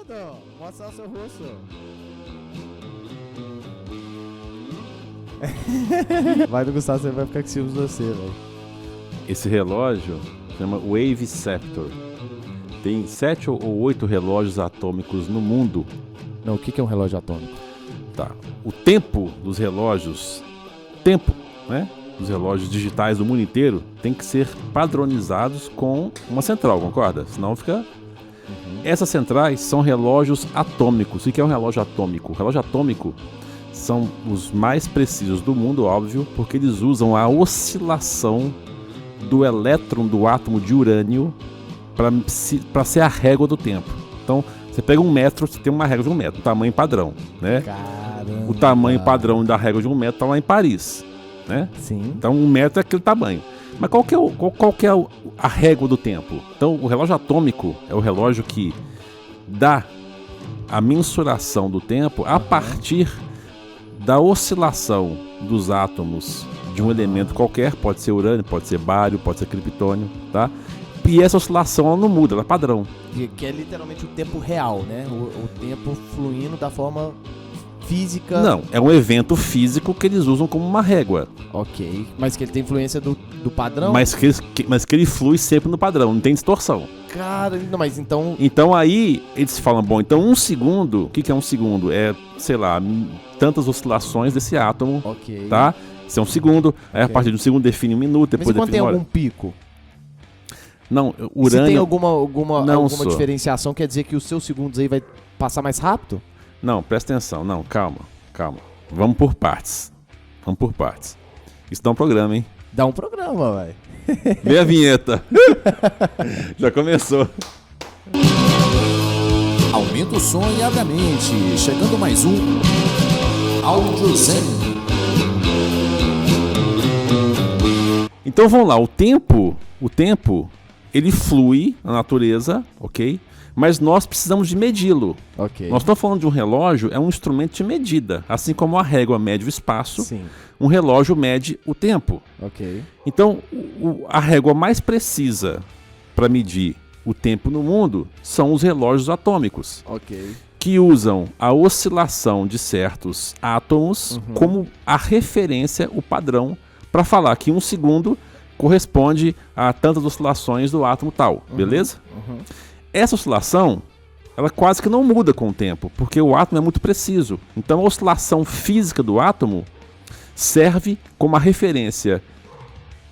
Não, mostra o seu rosto. Vai do Gustavo, você vai ficar com ciúmes de você, velho. Esse relógio chama Wave Scepter. Tem 7 ou 8 relógios atômicos no mundo. Não, o que é um relógio atômico? Tá. O tempo dos relógios, né? Dos relógios digitais do mundo inteiro tem que ser padronizados com uma central, concorda? Senão fica... Essas centrais são relógios atômicos. O que é um relógio atômico? O relógio atômico são os mais precisos do mundo, óbvio, porque eles usam a oscilação do elétron do átomo de urânio para ser a régua do tempo. Então, você pega 1 metro, você tem uma régua de 1 metro, um tamanho padrão, né? Caramba. O tamanho padrão da régua de 1 metro está lá em Paris, né? Sim. Então 1 metro é aquele tamanho. Mas qual que é a régua do tempo? Então o relógio atômico é o relógio que dá a mensuração do tempo a partir da oscilação dos átomos de um elemento qualquer, pode ser urânio, pode ser bário, pode ser criptônio, tá? E essa oscilação ela não muda, ela é padrão. Que é literalmente o tempo real, né? O tempo fluindo da forma física. Não, é um evento físico que eles usam como uma régua. Ok, mas que ele tem influência do padrão? Mas que ele flui sempre no padrão, não tem distorção. Cara, não, mas então... Então aí eles falam, bom, então 1 segundo, o que é 1 segundo? É, sei lá, tantas oscilações desse átomo, Ok. tá? Isso é 1 segundo, aí a partir de 1 segundo define 1 minuto, Mas depois e quando tem define uma hora. algum pico? Não, Se urânio... tem alguma Não, só. diferenciação, quer dizer que os seus segundos aí vai passar mais rápido? Não, presta atenção, não, calma. Vamos por partes. Isso dá um programa, hein? Dá um programa, velho. Vem a vinheta. Já começou. Aumenta o som e abre a mente. Chegando mais um Áudio Zen. Então vamos lá, o tempo, ele flui na natureza, ok? Mas nós precisamos de medi-lo. Ok. Nós estamos falando de um relógio, é um instrumento de medida. Assim como a régua mede o espaço, Sim. um relógio mede o tempo. Ok. Então, a régua mais precisa para medir o tempo no mundo são os relógios atômicos, Ok. que usam a oscilação de certos átomos como a referência, o padrão, para falar que 1 segundo corresponde a tantas oscilações do átomo tal, beleza? Essa oscilação, ela quase que não muda com o tempo, porque o átomo é muito preciso. Então a oscilação física do átomo serve como a referência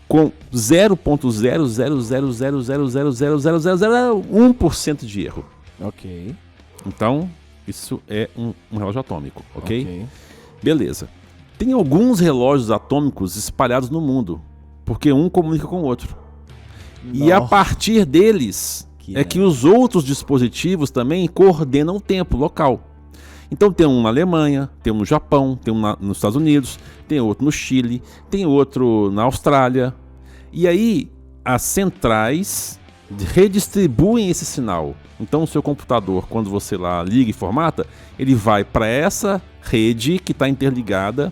com 0.00000000001% de erro. Ok. Então, isso é um relógio atômico, ok? Beleza. Tem alguns relógios atômicos espalhados no mundo, porque um comunica com o outro. E a partir deles que os outros dispositivos também coordenam o tempo local. Então tem um na Alemanha, tem um no Japão, tem um nos Estados Unidos, tem outro no Chile, tem outro na Austrália. E aí as centrais redistribuem esse sinal. Então o seu computador, quando você lá liga e formata, ele vai para essa rede que está interligada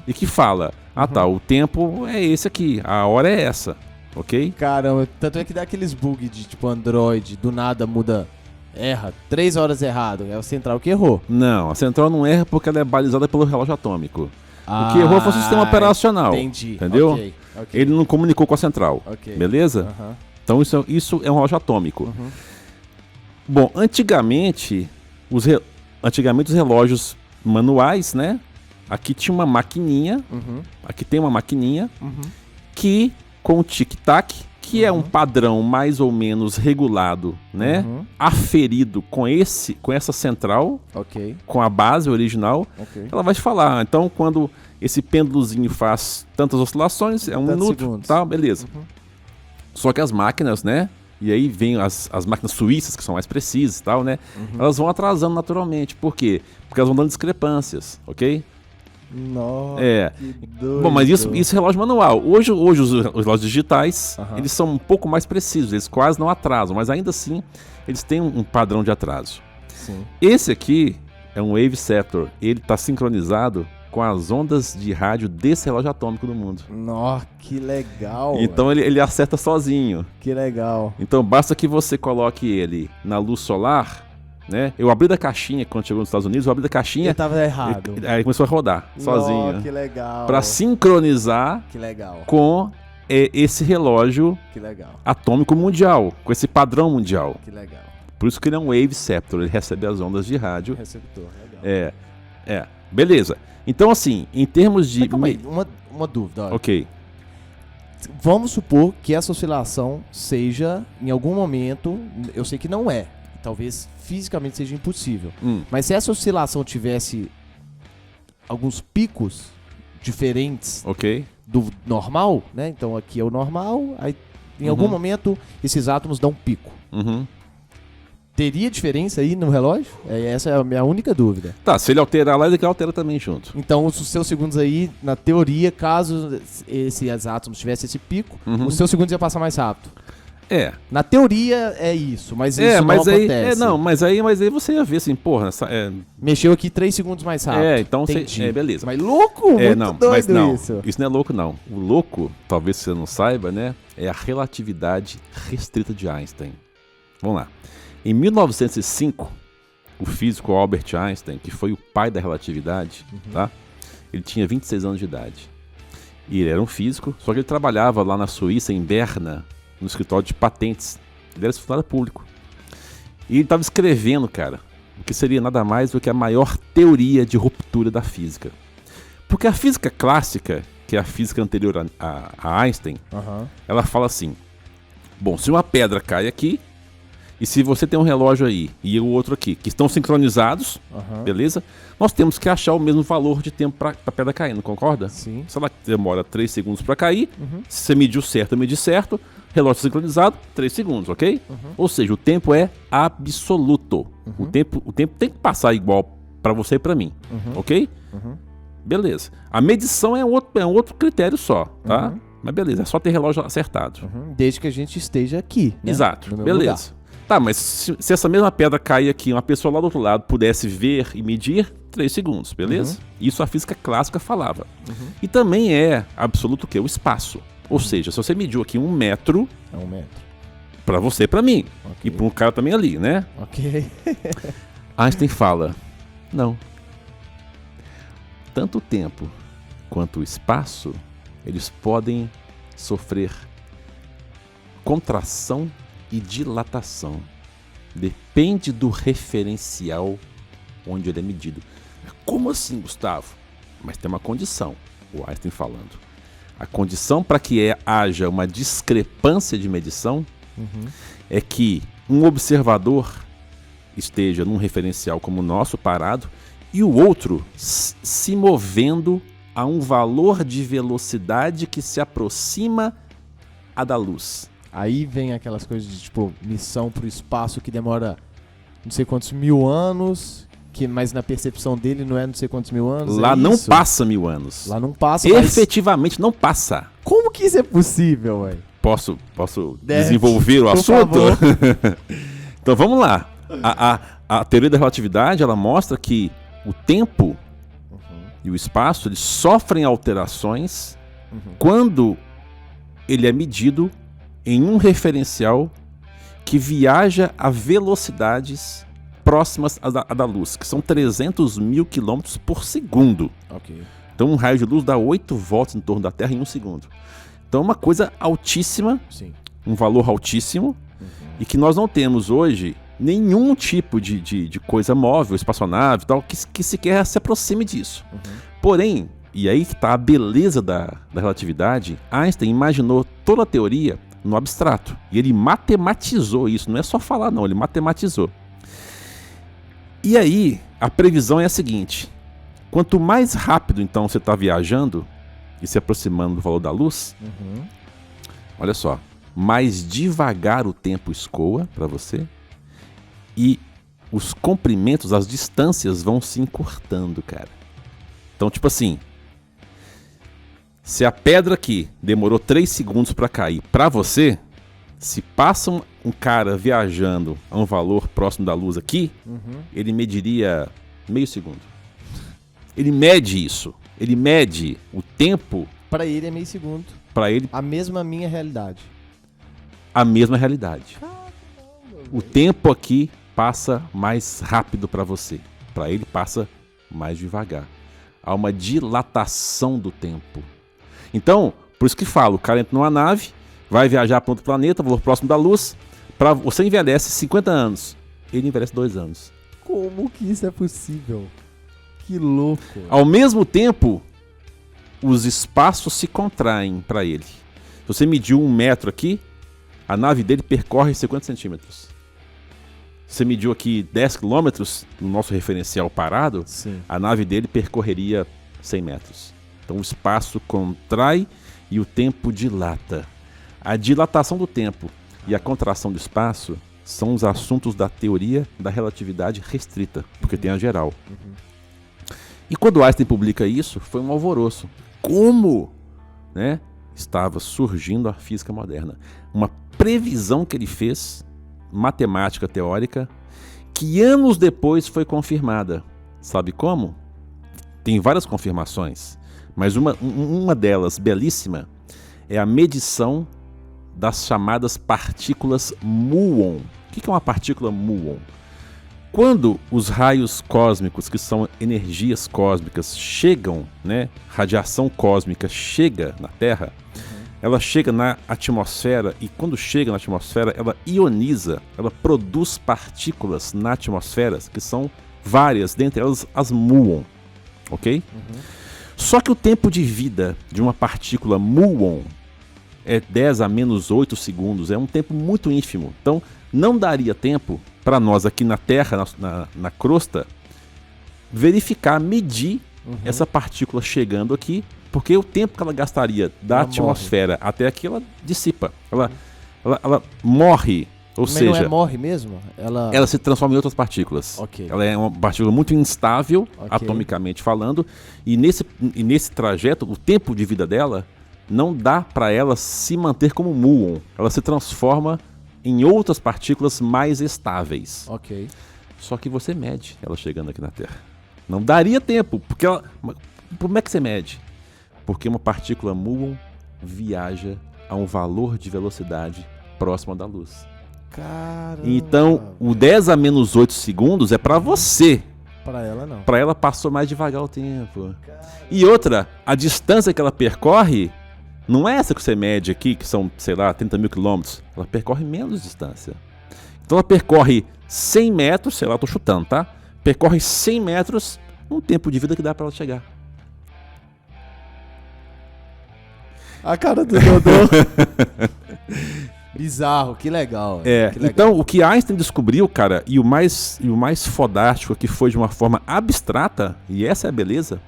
e que fala, tá, o tempo é esse aqui, a hora é essa. Ok? Caramba, tanto é que dá aqueles bugs de tipo Android, do nada muda, erra, 3 horas errado, é o central que errou. Não, a central não erra porque ela é balizada pelo relógio atômico. O que errou foi o sistema operacional. Entendi. Entendeu? Ok. Ele não comunicou com a central. Ok. Beleza? Então isso é um relógio atômico. Bom, antigamente os relógios manuais, né? Aqui tinha uma maquininha, aqui tem uma maquininha que com o tic-tac, que é um padrão mais ou menos regulado, né? Aferido com essa central, com a base original, ela vai te falar. Então, quando esse pêndulozinho faz tantas oscilações, é 1 minuto, segundos. tá? Beleza. Só que as máquinas, né? E aí vem as máquinas suíças, que são mais precisas e tal, né? Elas vão atrasando naturalmente. Por quê? Porque elas vão dando discrepâncias, ok? Nossa, que doido. Bom, mas isso é relógio manual. Hoje os relógios digitais, eles são um pouco mais precisos, eles quase não atrasam, mas ainda assim, eles têm um padrão de atraso. Sim. Esse aqui é um Wave Scepter, ele está sincronizado com as ondas de rádio desse relógio atômico do mundo. Nossa, que legal. Então ele acerta sozinho. Que legal. Então basta que você coloque ele na luz solar, né? Eu abri da caixinha, quando chegou nos Estados Unidos, eu abri da caixinha... Eu tava errado. Aí começou a rodar, sozinho. Que legal. Pra sincronizar Que legal. com esse relógio Que legal. atômico mundial, com esse padrão mundial. Que legal. Por isso que ele é um waveceptor, ele recebe as ondas de rádio. Receptor, legal. Beleza. Então, assim, em termos de... Mas calma aí, uma dúvida, olha. Ok. Vamos supor que essa oscilação seja, em algum momento, eu sei que não é, talvez fisicamente seja impossível, mas se essa oscilação tivesse alguns picos diferentes do normal, né? Então aqui é o normal, aí em algum momento esses átomos dão um pico. Teria diferença aí no relógio? Essa é a minha única dúvida. Tá, se ele alterar lá, ele altera também junto. Então, os seus segundos aí, na teoria, caso esses átomos tivessem esse pico, os seus segundos iam passar mais rápido. Na teoria é isso, mas isso não acontece. Mas aí você ia ver assim, porra... Mexeu aqui 3 segundos mais rápido. Então beleza. Mas louco? Muito doido isso. Isso não é louco, não. O louco, talvez você não saiba, né? É a relatividade restrita de Einstein. Vamos lá. Em 1905, o físico Albert Einstein, que foi o pai da relatividade, tá? Ele tinha 26 anos de idade. E ele era um físico, só que ele trabalhava lá na Suíça, em Berna, no escritório de patentes. Ele era funcionário público. E ele estava escrevendo, cara, o que seria nada mais do que a maior teoria de ruptura da física. Porque a física clássica, que é a física anterior a Einstein, ela fala assim, bom, se uma pedra cai aqui, e se você tem um relógio aí e o outro aqui, que estão sincronizados, beleza? Nós temos que achar o mesmo valor de tempo para a pedra cair, não concorda? Sim. Se ela demora 3 segundos para cair, se você mediu certo, eu medi certo, relógio sincronizado, 3 segundos, ok? Ou seja, o tempo é absoluto. O tempo tem que passar igual para você e para mim, ok? Beleza. A medição é outro critério só, tá? Mas beleza, é só ter relógio acertado. Desde que a gente esteja aqui, né? Exato, beleza. Tá, mas se essa mesma pedra cair aqui, uma pessoa lá do outro lado pudesse ver e medir, 3 segundos, beleza? Isso a física clássica falava. E também é absoluto o quê? O espaço. Ou seja, se você mediu aqui 1 metro... É 1 metro. Pra você e pra mim. E pra um cara também ali, né? Ok. Einstein fala, não. Tanto o tempo quanto o espaço, eles podem sofrer contração e dilatação. Depende do referencial onde ele é medido. Como assim, Gustavo? Mas tem uma condição, o Einstein falando. A condição para que haja uma discrepância de medição é que um observador esteja num referencial como o nosso, parado, e o outro se movendo a um valor de velocidade que se aproxima a da luz. Aí vem aquelas coisas de, tipo, missão pro espaço que demora não sei quantos mil anos, mas na percepção dele não é não sei quantos mil anos. Lá não passa 1000 anos. Lá não passa. Efetivamente não passa. Como que isso é possível, ué? Posso desenvolver o assunto? Então vamos lá. A teoria da relatividade, ela mostra que o tempo e o espaço, eles sofrem alterações quando ele é medido em um referencial que viaja a velocidades próximas à da luz, que são 300 mil quilômetros por segundo. Então um raio de luz dá 8 voltas em torno da Terra em 1 segundo. Então é uma coisa altíssima, um valor altíssimo, e que nós não temos hoje nenhum tipo de coisa móvel, espaçonave e tal, que sequer se aproxime disso. Porém, e aí que está a beleza da relatividade, Einstein imaginou toda a teoria no abstrato. E ele matematizou isso, não é só falar não, ele matematizou. E aí, a previsão é a seguinte, quanto mais rápido então você está viajando e se aproximando do valor da luz, olha só, mais devagar o tempo escoa para você e os comprimentos, as distâncias vão se encurtando, cara. Então, tipo assim, se a pedra aqui demorou 3 segundos para cair para você, se passa um cara viajando a um valor próximo da luz aqui, ele mediria meio segundo. Ele mede isso. Ele mede o tempo. Para ele é meio segundo. Para ele. A mesma minha realidade. A mesma realidade. Caramba, o tempo aqui passa mais rápido para você. Para ele passa mais devagar. Há uma dilatação do tempo. Então, por isso que falo, o cara entra numa nave, vai viajar para outro planeta, valor próximo da luz, você envelhece 50 anos, ele envelhece 2 anos. Como que isso é possível? Que louco. Ao mesmo tempo, os espaços se contraem para ele. Se você mediu 1 metro aqui, a nave dele percorre 50 centímetros. Se você mediu aqui 10 quilômetros, no nosso referencial parado, sim, a nave dele percorreria 100 metros. Então o espaço contrai e o tempo dilata. A dilatação do tempo e a contração do espaço são os assuntos da teoria da relatividade restrita, porque tem a geral. E quando Einstein publica isso, foi um alvoroço. Como? Né? Estava surgindo a física moderna. Uma previsão que ele fez, matemática teórica, que anos depois foi confirmada. Sabe como? Tem várias confirmações, mas uma delas, belíssima, é a medição das chamadas partículas muon. O que é uma partícula muon? Quando os raios cósmicos, que são energias cósmicas, chegam, né, radiação cósmica chega na Terra, ela chega na atmosfera e quando chega na atmosfera, ela ioniza, ela produz partículas na atmosfera, que são várias, dentre elas as muon, ok? Só que o tempo de vida de uma partícula muon é 10 a menos 8 segundos, é um tempo muito ínfimo. Então, não daria tempo para nós aqui na Terra, na crosta, verificar, medir essa partícula chegando aqui, porque o tempo que ela gastaria da ela atmosfera morre. Até aqui, ela dissipa. Ela morre, ou Mas seja... não é morre mesmo? Ela se transforma em outras partículas. Okay. Ela é uma partícula muito instável, atomicamente falando, e nesse trajeto, o tempo de vida dela não dá para ela se manter como muon. Ela se transforma em outras partículas mais estáveis. Ok. Só que você mede ela chegando aqui na Terra. Não daria tempo, porque ela... Como é que você mede? Porque uma partícula muon viaja a um valor de velocidade próximo da luz. Caramba. Então, o 10 a menos 8 segundos é para você. Para ela não. Para ela passou mais devagar o tempo. E outra, a distância que ela percorre não é essa que você mede aqui, que são, sei lá, 30 mil quilômetros. Ela percorre menos distância. Então ela percorre 100 metros, sei lá, eu tô chutando, tá? Percorre 100 metros, um tempo de vida que dá para ela chegar. A cara do Dodô. Bizarro, que legal. É, que legal. Então o que Einstein descobriu, cara, e o mais fodástico que foi de uma forma abstrata, e essa é a beleza,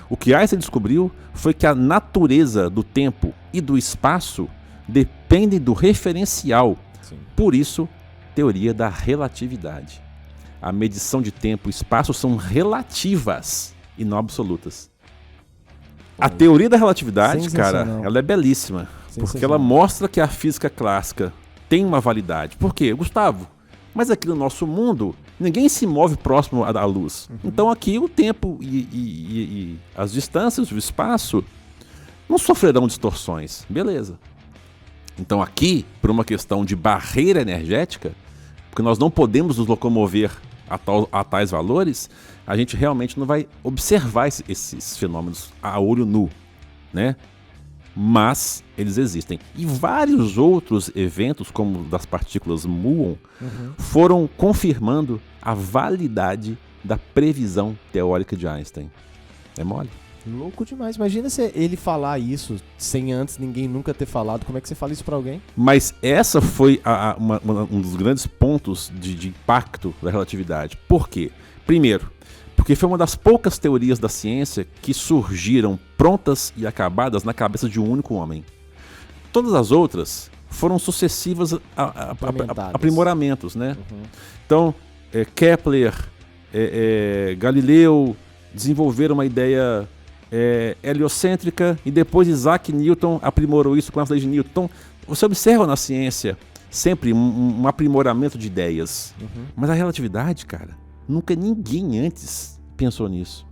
o que Einstein descobriu foi que a natureza do tempo e do espaço dependem do referencial. Sim. Por isso, teoria da relatividade. A medição de tempo e espaço são relativas e não absolutas. A teoria da relatividade, cara, ela é belíssima. Porque ela mostra que a física clássica tem uma validade. Por quê? Gustavo, mas aqui no nosso mundo, ninguém se move próximo à luz. Então aqui o tempo e as distâncias, o espaço, não sofrerão distorções. Beleza. Então aqui, por uma questão de barreira energética, porque nós não podemos nos locomover a tais valores, a gente realmente não vai observar esses fenômenos a olho nu, né? Mas eles existem. E vários outros eventos, como das partículas muon, foram confirmando a validade da previsão teórica de Einstein. É mole? Louco demais. Imagina se ele falar isso sem antes ninguém nunca ter falado. Como é que você fala isso pra alguém? Mas essa foi um dos grandes pontos de impacto da relatividade. Por quê? Primeiro, porque foi uma das poucas teorias da ciência que surgiram prontas e acabadas na cabeça de um único homem. Todas as outras foram sucessivas aprimoramentos, né? Então, Kepler, Galileu desenvolveram uma ideia heliocêntrica e depois Isaac Newton aprimorou isso com as leis de Newton. Então, você observa na ciência sempre um aprimoramento de ideias. Mas a relatividade, cara, nunca ninguém antes pensou nisso.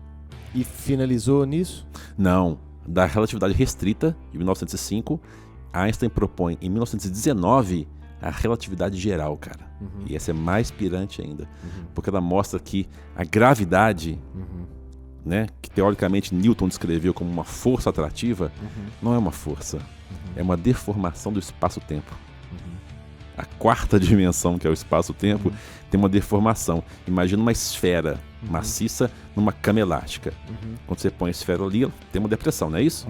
E finalizou nisso? Não. Da relatividade restrita, de 1905, Einstein propõe, em 1919, a relatividade geral, cara. E essa é mais pirante ainda. Porque ela mostra que a gravidade, né, que teoricamente Newton descreveu como uma força atrativa, não é uma força. É uma deformação do espaço-tempo. A quarta dimensão, que é o espaço-tempo, tem uma deformação. Imagina uma esfera maciça numa cama elástica. Quando você põe a esfera ali, ela tem uma depressão, não é isso?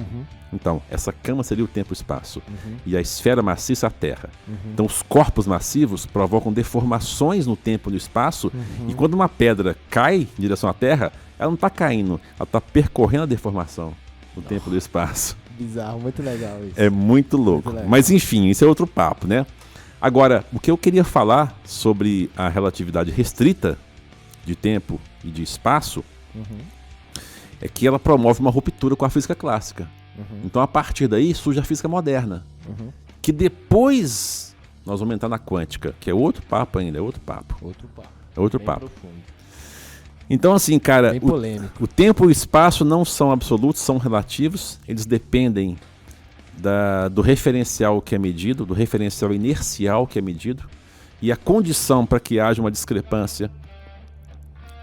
Então, essa cama seria o tempo e o espaço. E a esfera maciça a Terra. Então, os corpos massivos provocam deformações no tempo e no espaço. E quando uma pedra cai em direção à Terra, ela não está caindo, ela está percorrendo a deformação no tempo e no espaço. Bizarro, muito legal isso. É muito louco. Mas enfim, isso é outro papo, né? Agora, o que eu queria falar sobre a relatividade restrita de tempo e de espaço é que ela promove uma ruptura com a física clássica. Então, a partir daí, surge a física moderna. Que depois nós vamos entrar na quântica, que é outro papo ainda, é outro papo. É outro papo. Profundo. Então, assim, cara, Bem polêmico. o tempo e o espaço não são absolutos, são relativos. Eles dependem do referencial que é medido, do referencial inercial que é medido. E a condição para que haja uma discrepância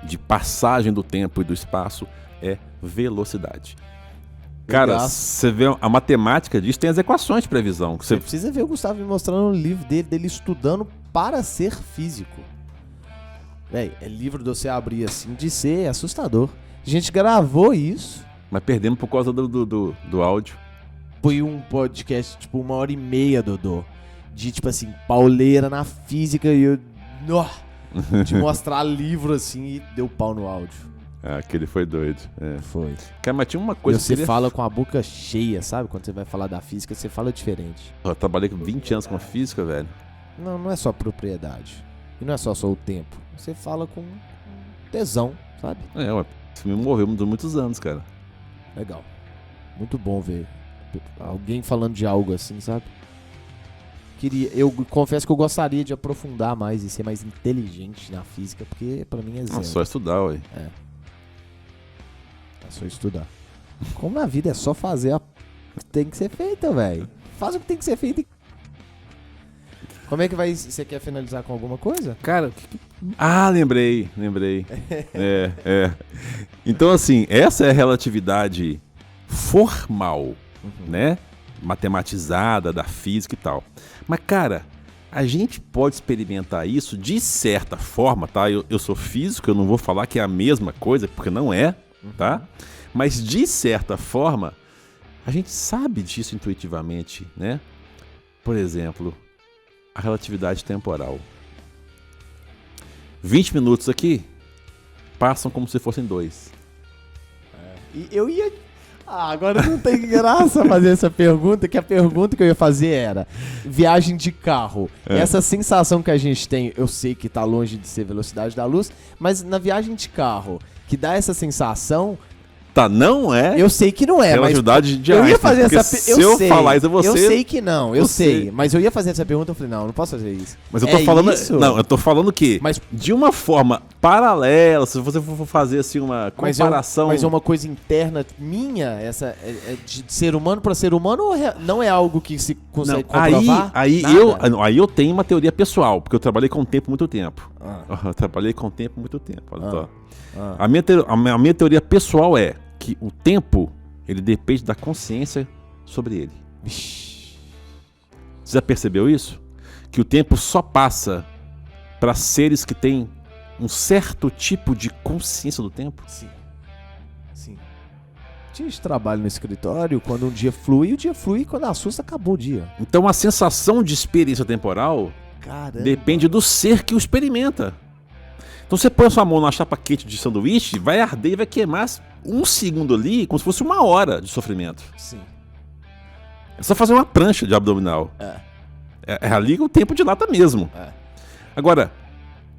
de passagem do tempo e do espaço é velocidade. Cara, você vê a matemática disso, tem as equações de previsão. Você precisa ver o Gustavo me mostrando no livro dele estudando para ser físico. Véi, é livro de você abrir assim, de ser assustador. A gente gravou isso. Mas perdemos por causa do áudio. Foi um podcast, tipo, 1h30, Dodô. De, tipo assim, pauleira na física e eu... de mostrar livro assim e deu pau no áudio. Ah, aquele foi doido. É. Foi. Cara, mas tinha uma coisa que você fala com a boca cheia, sabe? Quando você vai falar da física, você fala diferente. Eu trabalhei com 20 anos com física, velho. Não é só propriedade. E não é só o tempo. Você fala com tesão, sabe? Isso me moveu muitos anos, cara. Legal. Muito bom ver alguém falando de algo assim, sabe? Eu confesso que eu gostaria de aprofundar mais e ser mais inteligente na física, porque pra mim é zero. É só estudar, ué. É só estudar. Como na vida é só fazer o que tem que ser feito, velho. Faz o que tem que ser feito. Como é que vai... Você quer finalizar com alguma coisa? Cara, lembrei. Então, assim, essa é a relatividade formal, né? Matematizada da física e tal. Mas, cara, a gente pode experimentar isso de certa forma, tá? Eu sou físico, eu não vou falar que é a mesma coisa, porque não é, tá? Mas, de certa forma, a gente sabe disso intuitivamente, né? Por exemplo, a relatividade temporal. 20 minutos aqui passam como se fossem 2. E eu ia... agora não tem graça fazer essa pergunta, que a pergunta que eu ia fazer era viagem de carro. Essa sensação que a gente tem, eu sei que tá longe de ser velocidade da luz, mas na viagem de carro, que dá essa sensação... Tá, não é? Eu sei que não é, relatividade de eu ia fazer essa se eu falar isso a você... Eu sei que não, eu sei. Mas eu ia fazer essa pergunta, eu falei, não posso fazer isso. Mas eu tô falando... Isso? Não, eu tô falando que mas, de uma forma paralela, se você for fazer assim uma comparação... Mas é uma coisa interna minha, essa de ser humano para ser humano, ou não é algo que se consegue comprovar? Aí eu tenho uma teoria pessoal, porque eu trabalhei com o tempo muito tempo. Eu trabalhei com o tempo muito tempo, olha só. A minha teoria pessoal é que o tempo, ele depende da consciência sobre ele. Você já percebeu isso? Que o tempo só passa para seres que têm um certo tipo de consciência do tempo? Sim. Tinha de trabalho no escritório, quando um dia flui, o dia flui, e quando assusta, acabou o dia. Então a sensação de experiência temporal depende do ser que o experimenta. Então você põe a sua mão na chapa quente de sanduíche, vai arder e vai queimar um segundo ali, como se fosse 1 hora de sofrimento. Sim. É só fazer uma prancha de abdominal. É ali o tempo dilata mesmo. Agora,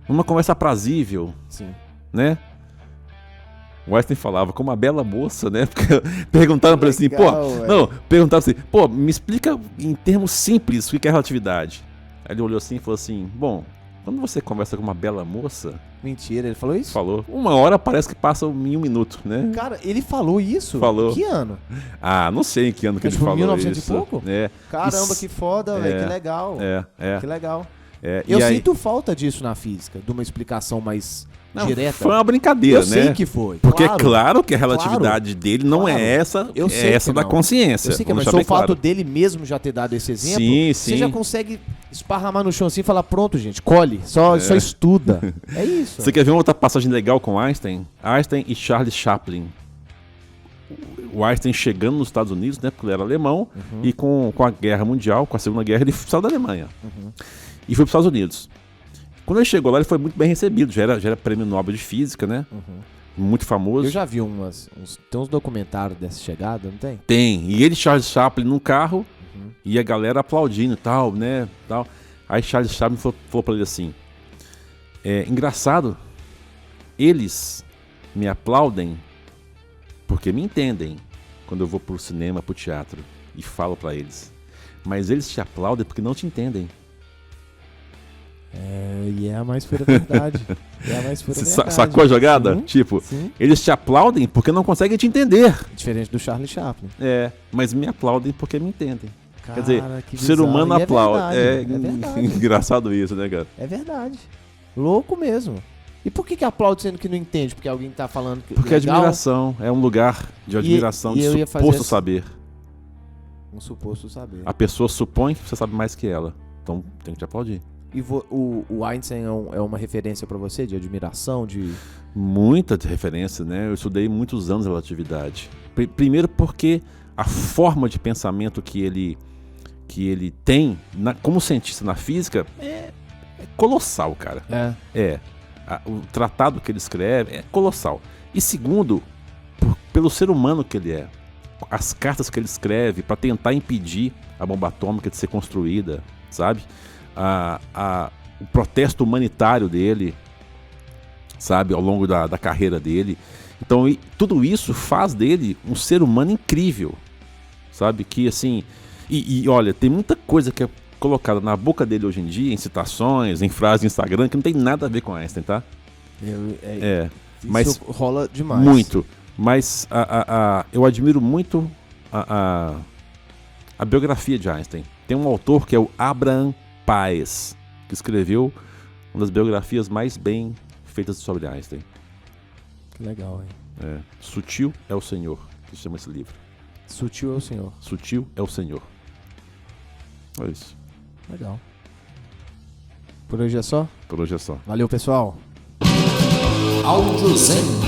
numa conversa aprazível, né? O Einstein falava como uma bela moça, né? Porque perguntaram pra ele assim, perguntaram assim, me explica em termos simples o que é relatividade. Aí ele olhou assim e falou assim, bom, quando você conversa com uma bela moça... Mentira, ele falou isso? Falou. 1 hora parece que passa em 1 minuto, né? Cara, ele falou isso? Falou. Que ano? Ah, não sei em que ano que ele falou 1900 isso. 1900 e pouco? É. Caramba, que foda, velho, que legal. Que legal. Eu sinto falta disso na física, de uma explicação mais direta. Foi uma brincadeira, né? Eu sei que foi. Porque claro que a relatividade dele não é essa, é essa da consciência. Eu sei que mas só o fato dele mesmo já ter dado esse exemplo, você já consegue esparramar no chão assim e falar, pronto, gente, colhe, só estuda. É isso. Você quer ver uma outra passagem legal com Einstein? Einstein e Charles Chaplin. O Einstein chegando nos Estados Unidos, né, porque ele era alemão, e com a Guerra Mundial, com a Segunda Guerra, ele saiu da Alemanha. E foi para os Estados Unidos. Quando ele chegou lá, ele foi muito bem recebido. Já era prêmio Nobel de Física, né? Muito famoso. Eu já vi tem uns documentários dessa chegada, não tem? Tem. E ele, Charles Chaplin, num carro, e a galera aplaudindo e tal, né? Tal. Aí Charles Chaplin falou para ele assim, engraçado, eles me aplaudem porque me entendem quando eu vou pro cinema, pro teatro, e falo para eles. Mas eles te aplaudem porque não te entendem. E é a mais pura verdade. Sacou a jogada? Sim, tipo, sim. Eles te aplaudem porque não conseguem te entender. Diferente do Charlie Chaplin. Mas me aplaudem porque me entendem. Cara, quer dizer, o ser humano aplaude. É verdade. Engraçado isso, né, cara? É verdade. Louco mesmo. E por que aplaude sendo que não entende? Porque alguém tá falando que porque legal? Admiração. É um lugar de admiração, de suposto saber. Um suposto saber. A pessoa supõe que você sabe mais que ela. Então tem que te aplaudir. E o Einstein é uma referência pra você de admiração, de... Muita referência, né? Eu estudei muitos anos relatividade. Primeiro porque a forma de pensamento que ele tem, como cientista na física, é colossal, cara. O tratado que ele escreve é colossal. E segundo, pelo ser humano que ele é. As cartas que ele escreve para tentar impedir a bomba atômica de ser construída, sabe? O protesto humanitário dele, sabe, ao longo da carreira dele. Então, tudo isso faz dele um ser humano incrível, sabe, que assim, e olha, tem muita coisa que é colocada na boca dele hoje em dia, em citações, em frases de Instagram, que não tem nada a ver com Einstein, tá? Mas isso rola demais. Muito, mas eu admiro muito a biografia de Einstein. Tem um autor que é o Abraham Paes, que escreveu uma das biografias mais bem feitas sobre Einstein. Que legal, hein? Sutil é o Senhor, que se chama esse livro. Sutil é o Senhor. Sutil é o Senhor. É isso. Legal. Por hoje é só? Por hoje é só. Valeu, pessoal. Áudio Zen.